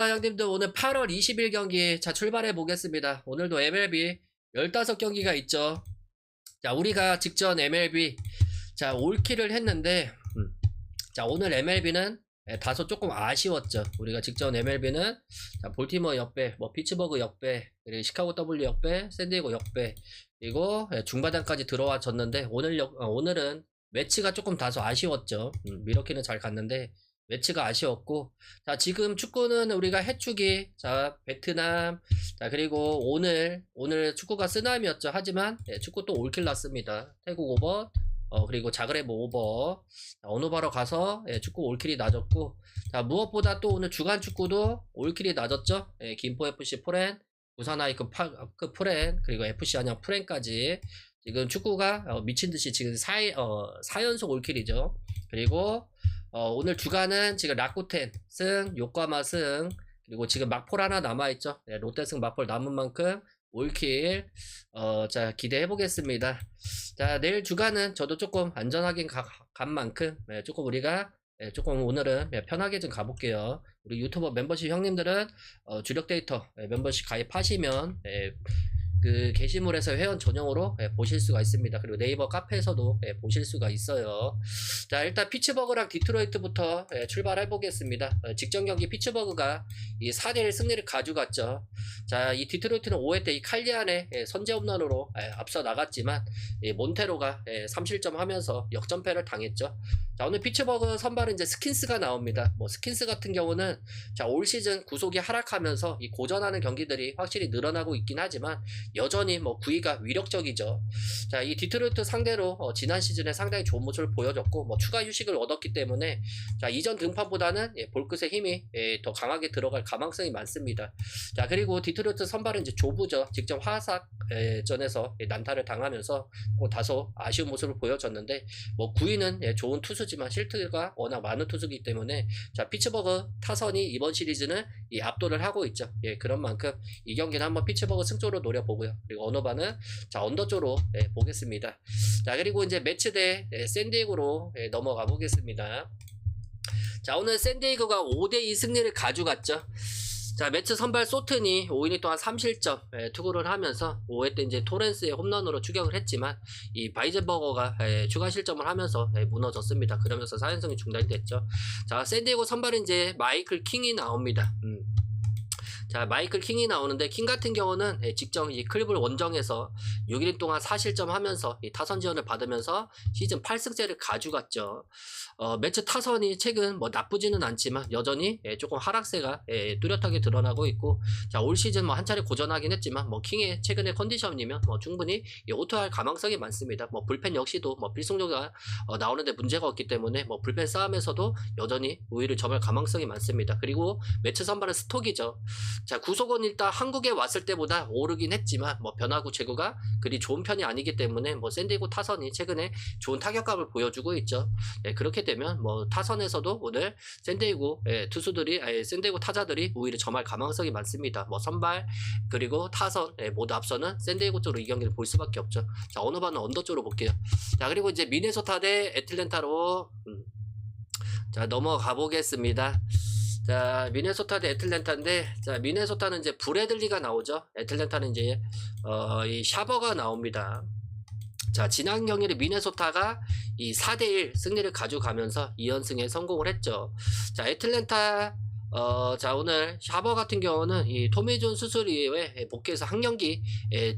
형님들 오늘 8월 20일 경기 자 출발해 보겠습니다. 오늘도 MLB 15경기가 있죠. 자 우리가 직전 MLB 자 올킬을 했는데 자 오늘 MLB는 다소 조금 아쉬웠죠. 우리가 직전 MLB는 자 볼티모어 역배, 뭐 피츠버그 역배, 그리고 시카고 W 역배, 샌디에고 역배, 그리고 중바닥까지 들어와 졌는데 오늘은 매치가 조금 다소 아쉬웠죠. 미러키는 잘 갔는데 매치가 아쉬웠고, 자 지금 축구는 우리가 해축이 자 베트남, 자 그리고 오늘 축구가 쓰나미였죠. 하지만 축구 또 올킬 났습니다. 태국 오버, 그리고 자그레브 오버, 언오바로 가서 축구 올킬이 낮았고, 자 무엇보다 또 오늘 주간 축구도 올킬이 낮았죠. 김포 FC 프렌, 부산 아이크 프렌, 그리고 FC 안양 프렌까지 지금 축구가 미친듯이 지금 4연속 올킬이죠. 그리고 오늘 주간은 지금 라쿠텐 승, 요코하마 승, 그리고 지금 막폴 하나 남아있죠. 롯데 승 막폴 남은 만큼 올킬 자 기대해 보겠습니다. 자 내일 주간은 저도 조금 안전하게 간 만큼 조금 우리가 조금 오늘은 편하게 좀 가볼게요. 우리 유튜버 멤버십 형님들은 주력 데이터 멤버십 가입하시면 그 게시물에서 회원 전용으로 보실 수가 있습니다. 그리고 네이버 카페에서도 보실 수가 있어요. 자 일단 피츠버그랑 디트로이트부터 출발해 보겠습니다. 직전 경기 피츠버그가 이 4대1 승리를 가져갔죠. 자 이 디트로이트는 5회 때 이 칼리안의 선제 홈런으로 앞서 나갔지만 이 몬테로가 3실점 하면서 역전패를 당했죠. 자 오늘 피츠버그 선발은 이제 스킨스가 나옵니다. 뭐 스킨스 같은 경우는 자 올 시즌 구속이 하락하면서 이 고전하는 경기들이 확실히 늘어나고 있긴 하지만 여전히 뭐 구위가 위력적이죠. 자, 이 디트로이트 상대로 지난 시즌에 상당히 좋은 모습을 보여줬고 뭐 추가 휴식을 얻었기 때문에 자, 이전 등판보다는 볼끝의 힘이 더 강하게 들어갈 가망성이 많습니다. 자, 그리고 디트로이트 선발은 이제 조부죠. 직접 화삭전에서 난타를 당하면서 다소 아쉬운 모습을 보여줬는데 뭐 구위는 좋은 투수지만 실트가 워낙 많은 투수이기 때문에 자, 피츠버그 타선이 이번 시리즈는 압도를 하고 있죠. 그런 만큼 이 경기는 한번 피츠버그 승조로 노려보고 그리고 언어바는 자 언더조로 보겠습니다. 자 그리고 이제 매치대 샌디에고로 넘어가 보겠습니다. 자 오늘 샌디에고가 5대2 승리를 가져갔죠. 자 매치 선발 소튼이 5이닝 동안 3실점 투구를 하면서 5회 때 이제 토렌스의 홈런으로 추격을 했지만 이 바이젠버거가 추가 실점을 하면서 무너졌습니다. 그러면서 4연승이 중단이 됐죠. 자 샌디에고 선발은 이제 마이클 킹이 나옵니다. 자 마이클 킹이 나오는데 킹 같은 경우는 직접 이 클리블 원정에서 6일 동안 4실점 하면서 이 타선 지원을 받으면서 시즌 8승째를 가져갔죠. 매치 타선이 최근 뭐 나쁘지는 않지만 여전히 조금 하락세가 뚜렷하게 드러나고 있고 자 올 시즌 뭐 한 차례 고전하긴 했지만 뭐 킹의 최근의 컨디션이면 뭐 충분히 오토할 가망성이 많습니다. 뭐 불펜 역시도 뭐 필승조가 나오는데 문제가 없기 때문에 뭐 불펜 싸움에서도 여전히 우위를 점할 가망성이 많습니다. 그리고 매치 선발은 스톡이죠. 자 구속은 일단 한국에 왔을 때보다 오르긴 했지만 뭐 변화구 제구가 그리 좋은 편이 아니기 때문에 뭐 샌디에고 타선이 최근에 좋은 타격감을 보여주고 있죠. 그렇게 되면 뭐 타선에서도 오늘 샌디에고 투수들이 샌디에고 타자들이 우위를 점할 가망성이 많습니다. 뭐 선발 그리고 타선 모두 앞서는 샌디에고 쪽으로 이 경기를 볼 수밖에 없죠. 자 어느 반은 언더 쪽으로 볼게요. 자 그리고 이제 미네소타 대 애틀랜타로 자 넘어가 보겠습니다. 자 미네소타 대 애틀랜타인데 자 미네소타는 이제 브래들리가 나오죠. 애틀랜타는 이제 이 샤버가 나옵니다. 자 지난 경기를 미네소타가 이 4대1 승리를 가져가면서 2연승에 성공을 했죠. 자 애틀랜타 자 오늘 샤버 같은 경우는 이 토미존 수술 이후에 복귀해서 한 경기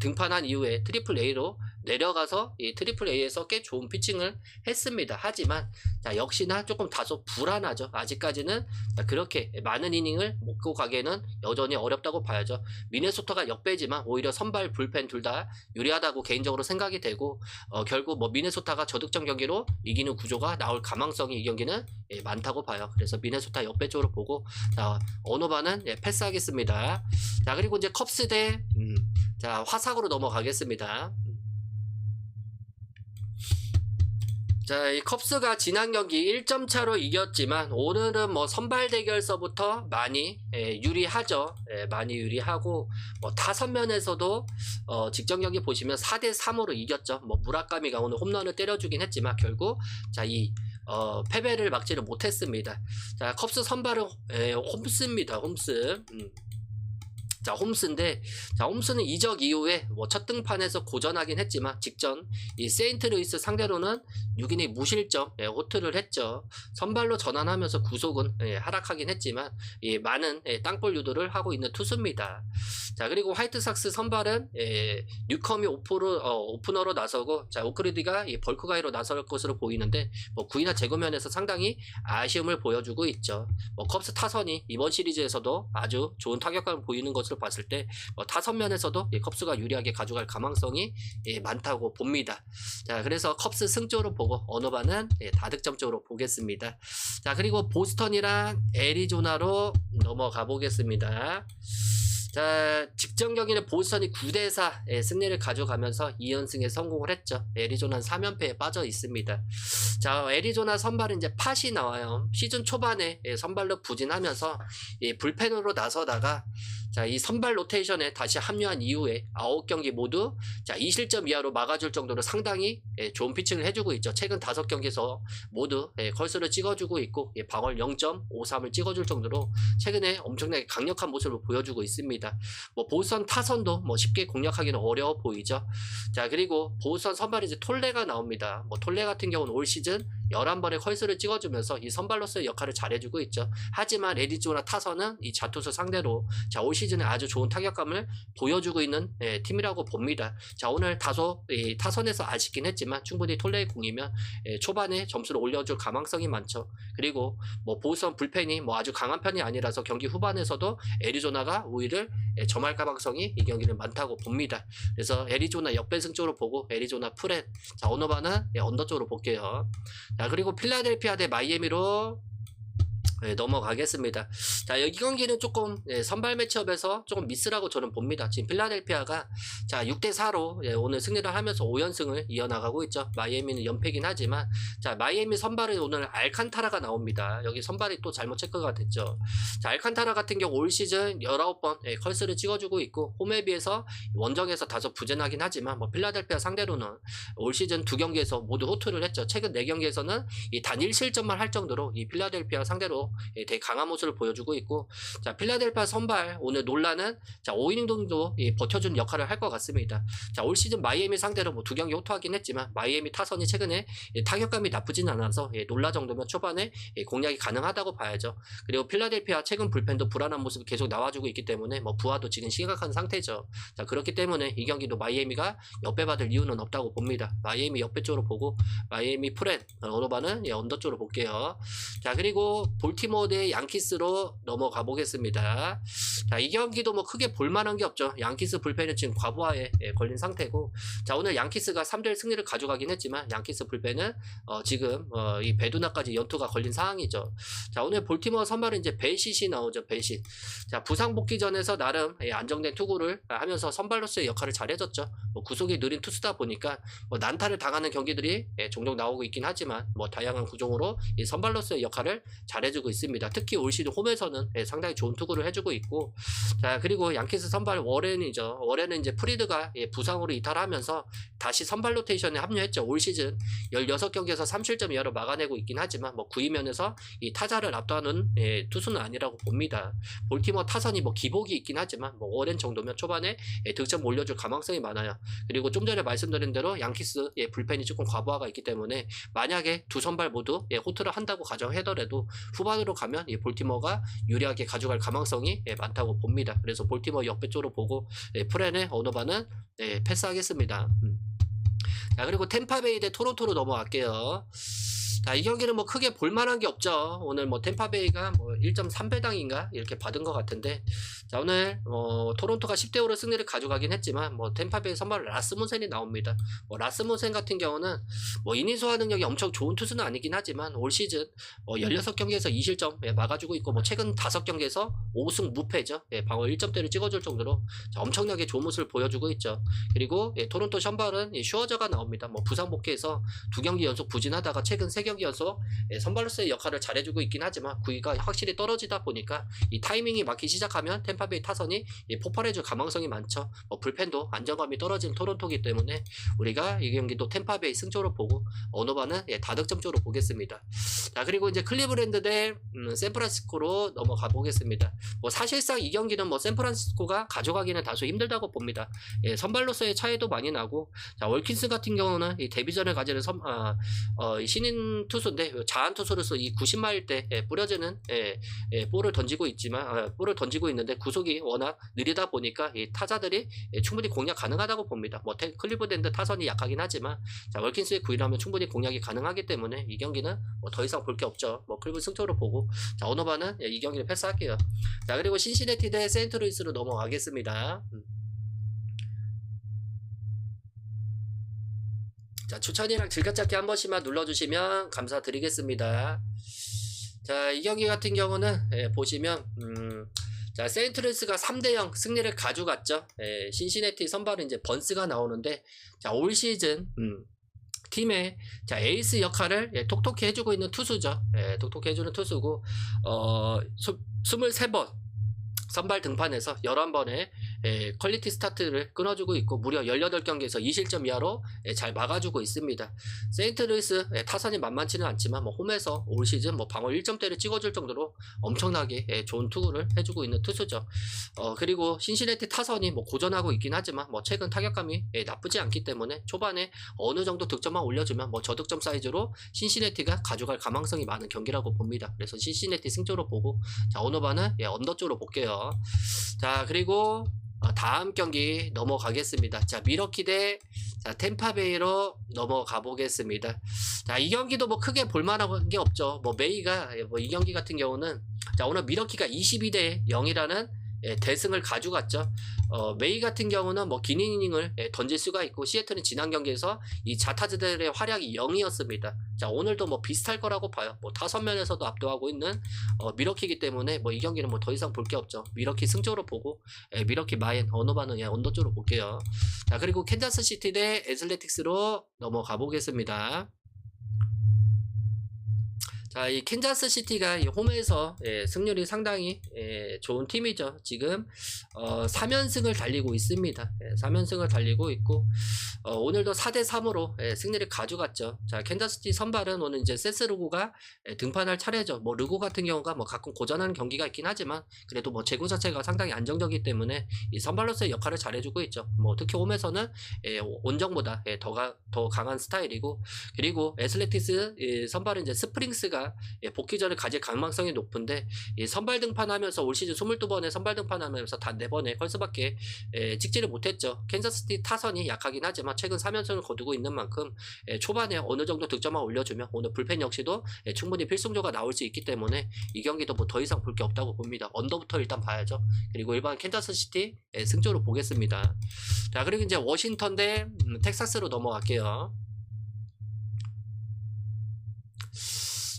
등판한 이후에 트리플 A로 내려가서 이 트리플 A에서 꽤 좋은 피칭을 했습니다. 하지만 자 역시나 조금 다소 불안하죠. 아직까지는 그렇게 많은 이닝을 먹고 가기에는 여전히 어렵다고 봐야죠. 미네소타가 역배지만 오히려 선발 불펜 둘 다 유리하다고 개인적으로 생각이 되고 결국 뭐 미네소타가 저득점 경기로 이기는 구조가 나올 가망성이 이 경기는 많다고 봐요. 그래서 미네소타 역배 쪽으로 보고 자 언어바는 패스하겠습니다. 자 그리고 이제 컵스 대 자 화삭으로 넘어가겠습니다. 자, 이 컵스가 지난 경기 1점 차로 이겼지만 오늘은 뭐 선발 대결서부터 많이 유리하죠. 많이 유리하고 뭐 타선 면에서도 직전 경기 보시면 4대3으로 이겼죠. 뭐 무라카미가 오늘 홈런을 때려주긴 했지만 결국 자, 이 패배를 막지를 못했습니다. 자, 컵스 선발은 홈스입니다. 홈스. 자, 홈스인데, 자, 홈스는 이적 이후에 뭐 첫 등판에서 고전하긴 했지만 직전 이 세인트루이스 상대로는 6이닝 무실점 호투를 했죠. 선발로 전환하면서 구속은 하락하긴 했지만 많은 땅볼 유도를 하고 있는 투수입니다. 자, 그리고 화이트삭스 선발은 뉴컴이 오프너로 나서고, 자, 오크리드가 벌크가이로 나설 것으로 보이는데 뭐 구위나 제거면에서 상당히 아쉬움을 보여주고 있죠. 뭐 컵스 타선이 이번 시리즈에서도 아주 좋은 타격감을 보이는 것으로 봤을 때 타선 면에서도 컵스가 유리하게 가져갈 가망성이 많다고 봅니다. 자, 그래서 컵스 승쪽으로 보고 언어반은 다득점 쪽으로 보겠습니다. 자, 그리고 보스턴이랑 애리조나로 넘어가 보겠습니다. 자, 직전 경기는 보스턴이 9대4 승리를 가져가면서 2연승에 성공을 했죠. 애리조나는 3연패에 빠져 있습니다. 자, 애리조나 선발은 이제 팟이 나와요. 시즌 초반에 선발로 부진하면서 불펜으로 나서다가, 자, 이 선발 로테이션에 다시 합류한 이후에 9경기 모두, 자, 2실점 이하로 막아줄 정도로 상당히 좋은 피칭을 해주고 있죠. 최근 5경기에서 모두 컬스를 찍어주고 있고, 방어율 0.53을 찍어줄 정도로 최근에 엄청나게 강력한 모습을 보여주고 있습니다. 뭐 보스턴 타선도 뭐 쉽게 공략하기는 어려워 보이죠. 자, 그리고 보스턴 선발이 이제 톨레가 나옵니다. 뭐 톨레 같은 경우는 올 시즌 11번의 컬스를 찍어주면서 이 선발로서의 역할을 잘해주고 있죠. 하지만 애리조나 타선은 이 자투수 상대로, 자, 올 시즌에 아주 좋은 타격감을 보여주고 있는 팀이라고 봅니다. 자, 오늘 다소 타선에서 아쉽긴 했지만 충분히 톨레의 공이면 초반에 점수를 올려줄 가망성이 많죠. 그리고 뭐 보스턴 불펜이 뭐 아주 강한 편이 아니라서 경기 후반에서도 애리조나가 우위를 점할 가망성이 이 경기는 많다고 봅니다. 그래서 애리조나 역배승 쪽으로 보고 애리조나 프렛, 자, 언어바는 언더 쪽으로 볼게요. 자, 그리고 필라델피아 대 마이애미로 넘어가겠습니다. 자, 여기 경기는 조금 선발 매치업에서 조금 미스라고 저는 봅니다. 지금 필라델피아가, 자, 6대4로 오늘 승리를 하면서 5연승을 이어나가고 있죠. 마이애미는 연패긴 하지만, 자, 마이애미 선발은 오늘 알칸타라가 나옵니다. 여기 선발이 또 잘못 체크가 됐죠. 자, 알칸타라 같은 경우 올 시즌 19번 컬스를 찍어주고 있고, 홈에 비해서 원정에서 다소 부진하긴 하지만 뭐 필라델피아 상대로는 올 시즌 2경기에서 모두 호투를 했죠. 최근 4경기에서는 단 1실점만 할 정도로 이 필라델피아 상대로 되게 강한 모습을 보여주고 있고, 자, 필라델피아 선발 오늘 논란은, 자, 5이닝 정도 버텨주는 역할을 할 것 같습니다. 자, 올 시즌 마이애미 상대로 뭐 2경기 호투하긴 했지만 마이애미 타선이 최근에 타격감이 나쁘진 않아서 논란 정도면 초반에 공략이 가능하다고 봐야죠. 그리고 필라델피아 최근 불펜도 불안한 모습이 계속 나와주고 있기 때문에 뭐 부하도 지금 심각한 상태죠. 자, 그렇기 때문에 이 경기도 마이애미가 역배받을 이유는 없다고 봅니다. 마이애미 역배 쪽으로 보고 마이애미 프렛 언어바는 언더 쪽으로 볼게요. 자, 그리고 볼티모어 대 양키스로 넘어가 보겠습니다. 자, 이 경기도 뭐 크게 볼만한 게 없죠. 양키스 불펜은 지금 과부하에 걸린 상태고, 자, 오늘 양키스가 3대1 승리를 가져가긴 했지만 양키스 불펜은 지금 이 베두나까지 연투가 걸린 상황이죠. 자, 오늘 볼티모어 선발은 이제 벨싯이 나오죠. 벨싯. 자, 부상 복귀 전에서 나름 안정된 투구를 하면서 선발로서의 역할을 잘해줬죠. 뭐 구속이 느린 투수다 보니까 뭐 난타를 당하는 경기들이 종종 나오고 있긴 하지만 뭐 다양한 구종으로 이 선발로서의 역할을 잘해주고 있습니다. 특히 올 시즌 홈에서는 상당히 좋은 투구를 해주고 있고, 자, 그리고 양키스 선발 워렌이죠. 워렌은 이제 프리드가 부상으로 이탈하면서 다시 선발 로테이션에 합류했죠. 올 시즌 16경기에서 3실점 이하로 막아내고 있긴 하지만 뭐 구위면에서 이 타자를 압도하는 투수는 아니라고 봅니다. 볼티모어 타선이 뭐 기복이 있긴 하지만 뭐 워렌 정도면 초반에 득점 올려줄 가망성이 많아요. 그리고 좀 전에 말씀드린 대로 양키스 불펜이 조금 과부하가 있기 때문에 만약에 두 선발 모두 호투를 한다고 가정하더라도 후반으로 가면 이 볼티모어가 유리하게 가져갈 가망성이 많다고 봅니다. 그래서 볼티모어 역배 쪽으로 보고 프렌의 언어바는 패스하겠습니다. 자, 그리고 템파베이 대 토론토로 넘어갈게요. 자, 이 경기는 뭐 크게 볼만한 게 없죠. 오늘 뭐 템파베이가 뭐 1.3배당인가 이렇게 받은 것 같은데, 자, 오늘 토론토가 10대5로 승리를 가져가긴 했지만 뭐 템파베이 선발 라스무센이 나옵니다. 뭐 라스무센 같은 경우는 뭐 이닝 소화 능력이 엄청 좋은 투수는 아니긴 하지만 올 시즌 16경기에서 2실점 막아주고 있고, 뭐 최근 5경기에서 5승 무패죠. 방어 1점대를 찍어줄 정도로 엄청나게 좋은 모습을 보여주고 있죠. 그리고 토론토 선발은 슈어저가 나옵니다. 뭐 부상 복귀해서 2경기 연속 부진하다가 최근 3경기 연속 선발로서의 역할을 잘해주고 있긴 하지만 구위가 확실히 떨어지다 보니까 이 타이밍이 맞기 시작하면 템파 템파베이 타선이 폭발해줄 가망성이 많죠. 불펜도 안정감이 떨어지는 토론토기 때문에 우리가 이 경기도 템파베이 승조로 보고 언어바는 다득점 쪽으로 보겠습니다. 자, 그리고 이제 클리브랜드 대 샌프란시스코로 넘어가 보겠습니다. 사실상 이 경기는 샌프란시스코가 가져가기는 다소 힘들다고 봅니다. 선발로서의 차이도 많이 나고, 자, 월킨스 같은 경우는 이 데뷔전을 가지는 신인 투수인데 자한 투수로서 이 90마일 때 뿌려지는 볼을 던지고 있지만 볼을 던지고 있는데 구속이 워낙 느리다 보니까 이 타자들이 충분히 공략 가능하다고 봅니다. 클리브랜드 타선이 약하긴 하지만, 자, 월킨스의 구위라면 충분히 공략이 가능하기 때문에 이 경기는 더 이상 볼 게 없죠. 클리브 승적으로 보고, 자, 언어바는 이 경기를 패스할게요. 자, 그리고 신시내티 대 세인트루이스로 넘어가겠습니다. 자, 추천이랑 즐겨찾기 한 번씩만 눌러주시면 감사드리겠습니다. 자, 이 경기 같은 경우는 보시면 자, 세인트루이스가 3대0 승리를 가져갔죠. 신시내티 선발은 이제 번스가 나오는데, 자, 올 시즌 팀의 자, 에이스 역할을 톡톡히 해주고 있는 투수죠. 톡톡히 해주는 투수고, 23번 선발 등판에서 11번의 퀄리티 스타트를 끊어주고 있고, 무려 18경기에서 2실점 이하로 잘 막아주고 있습니다. 세인트루이스 타선이 만만치는 않지만 홈에서 올 시즌 방어 1점대를 찍어줄 정도로 엄청나게 좋은 투구를 해주고 있는 투수죠. 그리고 신시내티 타선이 고전하고 있긴 하지만 최근 타격감이 나쁘지 않기 때문에 초반에 어느 정도 득점만 올려주면 저득점 사이즈로 신시내티가 가져갈 가망성이 많은 경기라고 봅니다. 그래서 신시내티 승조로 보고, 자, 언어바는 언더 쪽으로 볼게요. 자, 그리고 다음 경기 넘어가겠습니다. 자, 미러키 대 템파베이로 넘어가 보겠습니다. 자, 이 경기도 크게 볼만한 게 없죠. 메이가 이 경기 같은 경우는, 자, 오늘 미러키가 22대 0이라는 대승을 가져갔죠. 메이 같은 경우는 긴 이닝을 던질 수가 있고, 시애틀은 지난 경기에서 이 자타즈들의 활약이 0이었습니다. 자, 오늘도 비슷할 거라고 봐요. 타선 면에서도 압도하고 있는 미러키이기 때문에 이 경기는 더 이상 볼 게 없죠. 미러키 승조로 보고, 미러키 마엔 언어바는 언더 쪽으로 볼게요. 자, 그리고 캔자스시티 대 애슬레틱스로 넘어가 보겠습니다. 자, 이 캔자스시티가 이 홈에서 승률이 상당히 좋은 팀이죠. 지금 3연승을 달리고 있습니다. 3연승을 달리고 있고, 오늘도 4대3으로 승리를 가져갔죠. 자, 캔자스시티 선발은 오늘 이제 세스 르고가 등판할 차례죠. 르고 같은 경우가 가끔 고전하는 경기가 있긴 하지만, 그래도 제구 자체가 상당히 안정적이기 때문에 이 선발로서의 역할을 잘해주고 있죠. 특히 홈에서는 원정보다 더 강한 스타일이고, 그리고 애슬레틱스 선발은 이제 스프링스가 복귀전을 가질 가능성이 높은데, 선발 등판하면서 올 시즌 22번에 선발 등판하면서 단 4번의 컬스밖에 찍지를 못했죠. 캔자스시티 타선이 약하긴 하지만 최근 3연승을 거두고 있는 만큼 초반에 어느 정도 득점만 올려주면 오늘 불펜 역시도 충분히 필승조가 나올 수 있기 때문에 이 경기도 더 이상 볼 게 없다고 봅니다. 언더부터 일단 봐야죠. 그리고 일반 캔자스시티 승조로 보겠습니다. 자, 그리고 이제 워싱턴 대 텍사스로 넘어갈게요.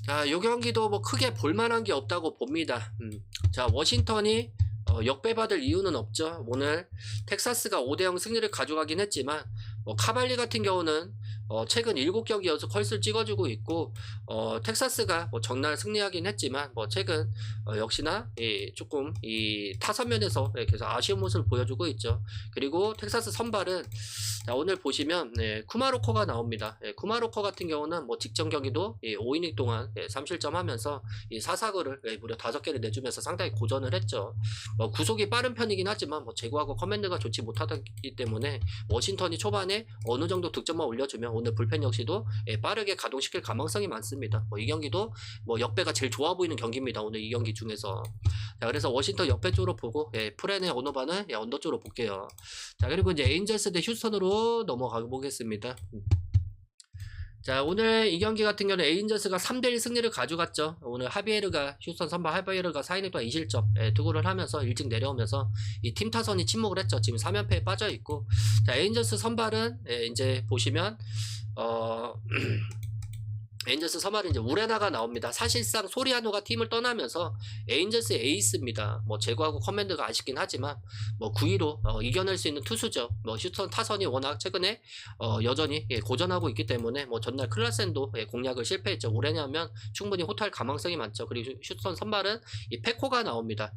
자, 요 경기도 크게 볼만한 게 없다고 봅니다. 자, 워싱턴이 역배받을 이유는 없죠. 오늘 텍사스가 5대0 승리를 가져가긴 했지만, 카발리 같은 경우는 최근 7경기 연속 컬스를 찍어주고 있고, 텍사스가 전날 승리하긴 했지만 최근 역시나 조금 이 타선면에서 계속 아쉬운 모습을 보여주고 있죠. 그리고 텍사스 선발은, 자, 오늘 보시면 쿠마로커가 나옵니다. 쿠마로커 같은 경우는 직전 경기도 5이닝 동안 3실점 하면서 이 4사구를 무려 5개를 내주면서 상당히 고전을 했죠. 구속이 빠른 편이긴 하지만 제구하고 커맨드가 좋지 못하기 때문에 워싱턴이 초반에 어느 정도 득점만 올려주면 오늘 불펜 역시도 빠르게 가동시킬 가능성이 많습니다. 이 경기도 역배가 제일 좋아 보이는 경기입니다. 오늘 이 경기 중에서. 자, 그래서 워싱턴 역배 쪽으로 보고, 프렌의 언어바는 언더 쪽으로 볼게요. 자, 그리고 이제 에인절스 대 휴스턴으로 넘어가 보겠습니다. 자, 오늘 이 경기 같은 경우는 에인저스가 3대1 승리를 가져갔죠. 오늘 하비에르가, 휴스턴 선발 하비에르가 4이닝 동안 2실점 투구를 하면서 일찍 내려오면서 이 팀 타선이 침묵을 했죠. 지금 3연패에 빠져 있고, 자, 에인저스 선발은 이제 보시면 에인절스 서말은 이제 우레나가 나옵니다. 사실상 소리아노가 팀을 떠나면서 에인절스의 에이스입니다. 뭐 제구하고 커맨드가 아쉽긴 하지만 뭐 9위로 이겨낼 수 있는 투수죠. 뭐 휴스턴 타선이 워낙 최근에 여전히 고전하고 있기 때문에 뭐 전날 클라센도 공략을 실패했죠. 우레나면 충분히 호투할 가망성이 많죠. 그리고 휴스턴 선발은 이 페코가 나옵니다.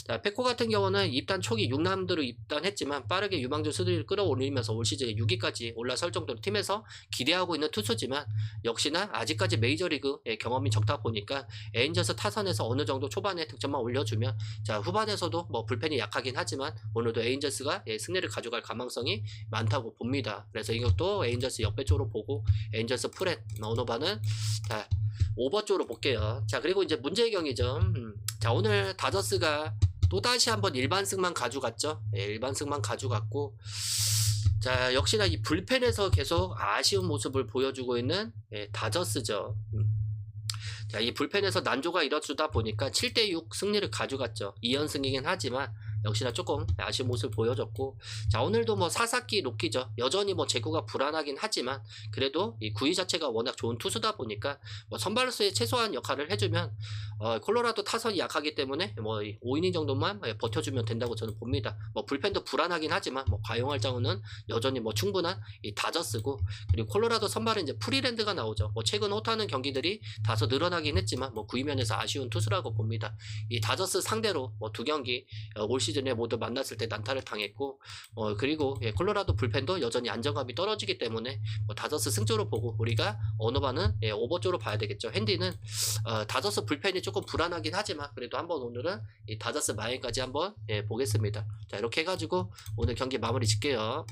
자, 페코 같은 경우는 입단 초기 6라운드로 입단했지만 빠르게 유망주 수비를 끌어올리면서 올 시즌에 6위까지 올라설 정도로 팀에서 기대하고 있는 투수지만 역시나 아직까지 메이저리그의 경험이 적다 보니까 에인저스 타선에서 어느 정도 초반에 득점만 올려주면 자 후반에서도 뭐 불펜이 약하긴 하지만 오늘도 에인저스가 승리를 가져갈 가능성이 많다고 봅니다. 그래서 이것도 에인저스 역배 쪽으로 보고 에인저스 프렛 오너바는 자 오버 쪽으로 볼게요. 자 그리고 이제 문제의 경기죠. 자 오늘 다저스가 또다시 한번 일반승만 가져갔죠. 일반승만 가져갔고 자 역시나 이 불펜에서 계속 아쉬운 모습을 보여주고 있는 다저스죠. 자, 이 불펜에서 난조가 이뤄주다 보니까 7대6 승리를 가져갔죠. 2연승이긴 하지만 역시나 조금 아쉬운 모습을 보여줬고 자 오늘도 뭐 사사키 로키죠. 여전히 뭐 제구가 불안하긴 하지만 그래도 이 구위 자체가 워낙 좋은 투수다 보니까 뭐 선발로서의 최소한 역할을 해주면 콜로라도 타선이 약하기 때문에 뭐 5이닝 정도만 버텨주면 된다고 저는 봅니다. 뭐 불펜도 불안하긴 하지만 뭐 가용할 정도는 여전히 뭐 충분한 이 다저스고 그리고 콜로라도 선발은 이제 프리랜드가 나오죠. 뭐 최근 호투하는 경기들이 다소 늘어나긴 했지만 뭐 구위면에서 아쉬운 투수라고 봅니다. 이 다저스 상대로 뭐 두 경기 올 시즌에 모두 만났을 때 난타를 당했고 그리고 콜로라도 불펜도 여전히 안정감이 떨어지기 때문에 뭐 다저스 승조로 보고 우리가 어노바는 오버 쪽으로 봐야 되겠죠. 핸디는 다저스 불펜이 조금 불안하긴 하지만 그래도 한번 오늘은 이 다저스 마인까지 한번 보겠습니다. 자 이렇게 해가지고 오늘 경기 마무리 짓게요.